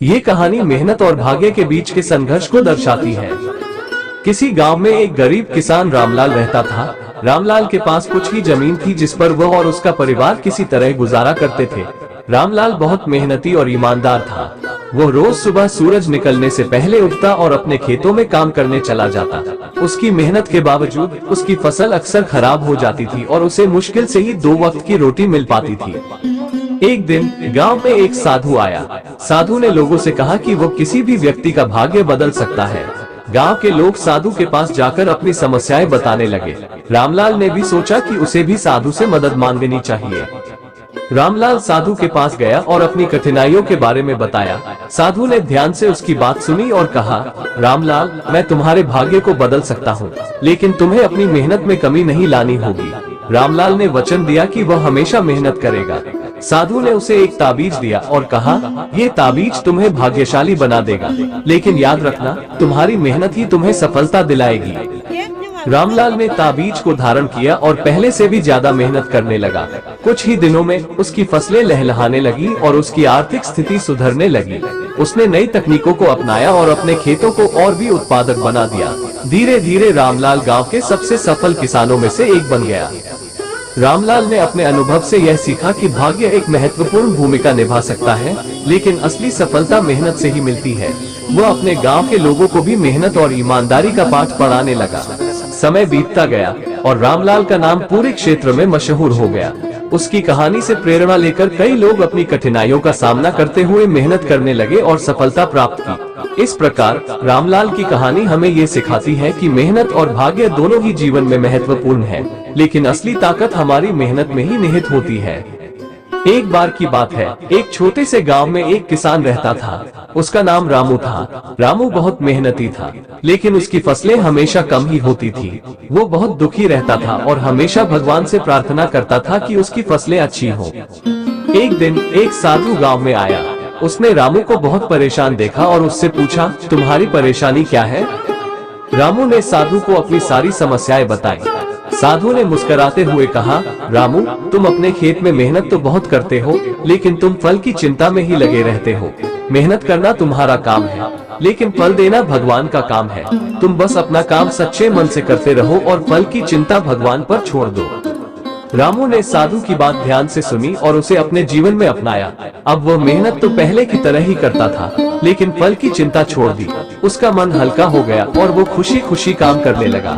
ये कहानी मेहनत और भाग्य के बीच के संघर्ष को दर्शाती है। किसी गांव में एक गरीब किसान रामलाल रहता था। रामलाल के पास कुछ ही जमीन थी जिस पर वह और उसका परिवार किसी तरह गुजारा करते थे। रामलाल बहुत मेहनती और ईमानदार था। वो रोज सुबह सूरज निकलने से पहले उठता और अपने खेतों में काम करने चला जाता। उसकी मेहनत के बावजूद उसकी फसल अक्सर खराब हो जाती थी और उसे मुश्किल से ही 2 वक्त की रोटी मिल पाती थी। एक दिन गांव में एक साधु आया। साधु ने लोगों से कहा कि वो किसी भी व्यक्ति का भाग्य बदल सकता है। गांव के लोग साधु के पास जाकर अपनी समस्याएं बताने लगे। रामलाल ने भी सोचा कि उसे भी साधु से मदद मांगनी चाहिए। रामलाल साधु के पास गया और अपनी कठिनाइयों के बारे में बताया। साधु ने ध्यान से उसकी बात सुनी और कहा, रामलाल, मैं तुम्हारे भाग्य को बदल सकता हूँ, लेकिन तुम्हें अपनी मेहनत में कमी नहीं लानी होगी। रामलाल ने वचन दिया कि वह हमेशा मेहनत करेगा। साधु ने उसे एक ताबीज दिया और कहा, ये ताबीज तुम्हें भाग्यशाली बना देगा, लेकिन याद रखना, तुम्हारी मेहनत ही तुम्हें सफलता दिलाएगी। रामलाल ने ताबीज को धारण किया और पहले से भी ज्यादा मेहनत करने लगा। कुछ ही दिनों में उसकी फसलें लहलहाने लगी और उसकी आर्थिक स्थिति सुधरने लगी। उसने नई तकनीकों को अपनाया और अपने खेतों को और भी उत्पादक बना दिया। धीरे धीरे रामलाल गांव के सबसे सफल किसानों में से एक बन गया। रामलाल ने अपने अनुभव से यह सीखा कि भाग्य एक महत्वपूर्ण भूमिका निभा सकता है, लेकिन असली सफलता मेहनत से ही मिलती है। वह अपने गांव के लोगों को भी मेहनत और ईमानदारी का पाठ पढ़ाने लगा। समय बीतता गया और रामलाल का नाम पूरे क्षेत्र में मशहूर हो गया। उसकी कहानी से प्रेरणा लेकर कई लोग अपनी कठिनाइयों का सामना करते हुए मेहनत करने लगे और सफलता प्राप्त की। इस प्रकार रामलाल की कहानी हमें ये सिखाती है कि मेहनत और भाग्य दोनों ही जीवन में महत्वपूर्ण है, लेकिन असली ताकत हमारी मेहनत में ही निहित होती है। एक बार की बात है, एक छोटे से गांव में एक किसान रहता था। उसका नाम रामू था। रामू बहुत मेहनती था, लेकिन उसकी फसलें हमेशा कम ही होती थी। वो बहुत दुखी रहता था और हमेशा भगवान से प्रार्थना करता था कि उसकी फसलें अच्छी हों। एक दिन एक साधु गांव में आया। उसने रामू को बहुत परेशान देखा और उससे पूछा, तुम्हारी परेशानी क्या है? रामू ने साधु को अपनी सारी समस्याएं बताई। साधु ने मुस्कुराते हुए कहा, रामू, तुम अपने खेत में मेहनत तो बहुत करते हो, लेकिन तुम फल की चिंता में ही लगे रहते हो। मेहनत करना तुम्हारा काम है, लेकिन फल देना भगवान का काम है। तुम बस अपना काम सच्चे मन से करते रहो और फल की चिंता भगवान पर छोड़ दो। रामू ने साधु की बात ध्यान से सुनी और उसे अपने जीवन में अपनाया। अब वह मेहनत तो पहले की तरह ही करता था, लेकिन फल की चिंता छोड़ दी। उसका मन हल्का हो गया और वो खुशी खुशी काम करने लगा।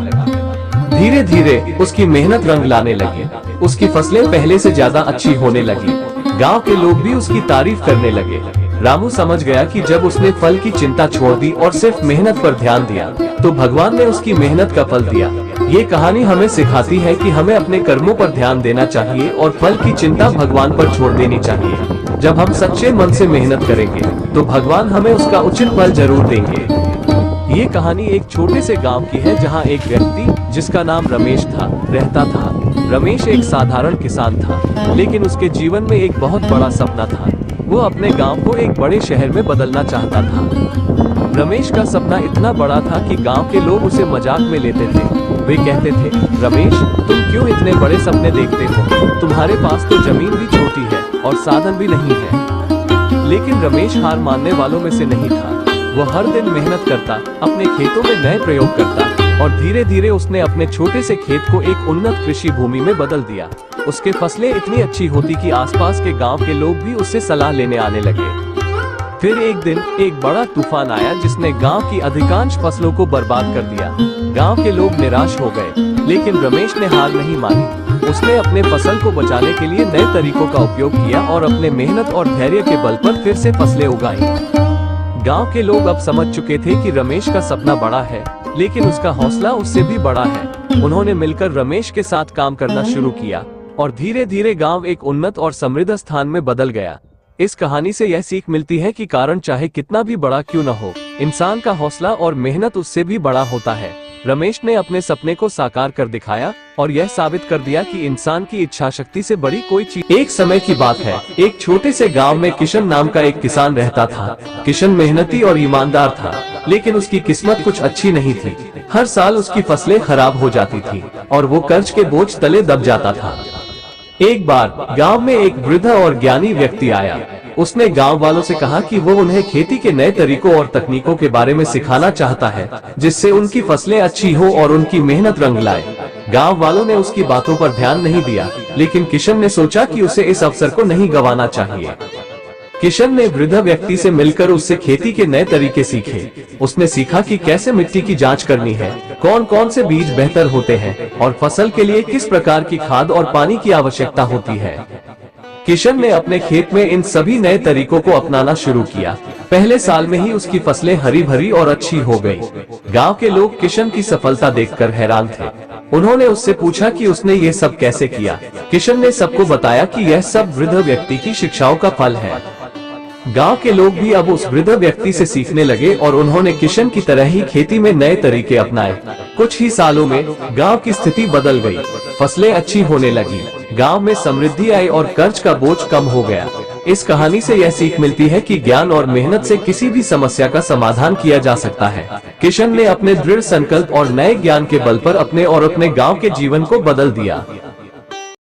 धीरे धीरे उसकी मेहनत रंग लाने लगी। उसकी फसलें पहले से ज्यादा अच्छी होने लगी। गांव के लोग भी उसकी तारीफ करने लगे। रामू समझ गया कि जब उसने फल की चिंता छोड़ दी और सिर्फ मेहनत पर ध्यान दिया, तो भगवान ने उसकी मेहनत का फल दिया। ये कहानी हमें सिखाती है कि हमें अपने कर्मों पर ध्यान देना चाहिए और फल की चिंता भगवान पर छोड़ देनी चाहिए। जब हम सच्चे मन से मेहनत करेंगे, तो भगवान हमें उसका उचित फल जरूर देंगे। ये कहानी एक छोटे से गांव की है, जहां एक व्यक्ति जिसका नाम रमेश था रहता था। रमेश एक साधारण किसान था, लेकिन उसके जीवन में एक बहुत बड़ा सपना था। वो अपने गांव को एक बड़े शहर में बदलना चाहता था। रमेश का सपना इतना बड़ा था कि गांव के लोग उसे मजाक में लेते थे। वे कहते थे, रमेश, तुम क्यों इतने बड़े सपने देखते हो? तुम्हारे पास तो जमीन भी छोटी है और साधन भी नहीं है। लेकिन रमेश हार मानने वालों में से नहीं था। वो हर दिन मेहनत करता, अपने खेतों में नए प्रयोग करता और धीरे धीरे उसने अपने छोटे से खेत को एक उन्नत कृषि भूमि में बदल दिया। उसके फसलें इतनी अच्छी होती कि आसपास के गांव के लोग भी उससे सलाह लेने आने लगे। फिर एक दिन एक बड़ा तूफान आया जिसने गांव की अधिकांश फसलों को बर्बाद कर दिया। गांव के लोग निराश हो गए, लेकिन रमेश ने हार नहीं मानी। उसने अपने फसल को बचाने के लिए नए तरीकों का उपयोग किया और अपने मेहनत और धैर्य के बल पर फिर से फसलें उगाई। गांव के लोग अब समझ चुके थे कि रमेश का सपना बड़ा है, लेकिन उसका हौसला उससे भी बड़ा है। उन्होंने मिलकर रमेश के साथ काम करना शुरू किया और धीरे धीरे गांव एक उन्नत और समृद्ध स्थान में बदल गया। इस कहानी से यह सीख मिलती है कि कारण चाहे कितना भी बड़ा क्यों न हो, इंसान का हौसला और मेहनत उससे भी बड़ा होता है। रमेश ने अपने सपने को साकार कर दिखाया और यह साबित कर दिया कि इंसान की इच्छा शक्ति से बड़ी कोई चीज। एक समय की बात है, एक छोटे से गांव में किशन नाम का एक किसान रहता था। किशन मेहनती और ईमानदार था, लेकिन उसकी किस्मत कुछ अच्छी नहीं थी। हर साल उसकी फसलें खराब हो जाती थी और वो कर्ज के बोझ तले दब जाता था। एक बार गांव में एक वृद्ध और ज्ञानी व्यक्ति आया। उसने गांव वालों से कहा कि वो उन्हें खेती के नए तरीकों और तकनीकों के बारे में सिखाना चाहता है, जिससे उनकी फसलें अच्छी हो और उनकी मेहनत रंग लाए। गांव वालों ने उसकी बातों पर ध्यान नहीं दिया, लेकिन किशन ने सोचा कि उसे इस अवसर को नहीं गंवाना चाहिए। किशन ने वृद्ध व्यक्ति से मिलकर उससे खेती के नए तरीके सीखे। उसने सीखा कि कैसे मिट्टी की जांच करनी है, कौन कौन से बीज बेहतर होते हैं और फसल के लिए किस प्रकार की खाद और पानी की आवश्यकता होती है। किशन ने अपने खेत में इन सभी नए तरीकों को अपनाना शुरू किया। पहले साल में ही उसकी फसलें हरी भरी और अच्छी हो गई। गांव के लोग किशन की सफलता देखकर हैरान थे। उन्होंने उससे पूछा कि उसने ये सब कैसे किया। किशन ने सबको बताया कि यह सब वृद्ध व्यक्ति की शिक्षाओं का फल है। गांव के लोग भी अब उस वृद्ध व्यक्ति से सीखने लगे और उन्होंने किशन की तरह ही खेती में नए तरीके अपनाए। कुछ ही सालों में गांव की स्थिति बदल गई। फसलें अच्छी होने लगी, गांव में समृद्धि आई और कर्ज का बोझ कम हो गया। इस कहानी से यह सीख मिलती है कि ज्ञान और मेहनत से किसी भी समस्या का समाधान किया जा सकता है। किशन ने अपने दृढ़ संकल्प और नए ज्ञान के बल पर अपने और अपने गांव के जीवन को बदल दिया।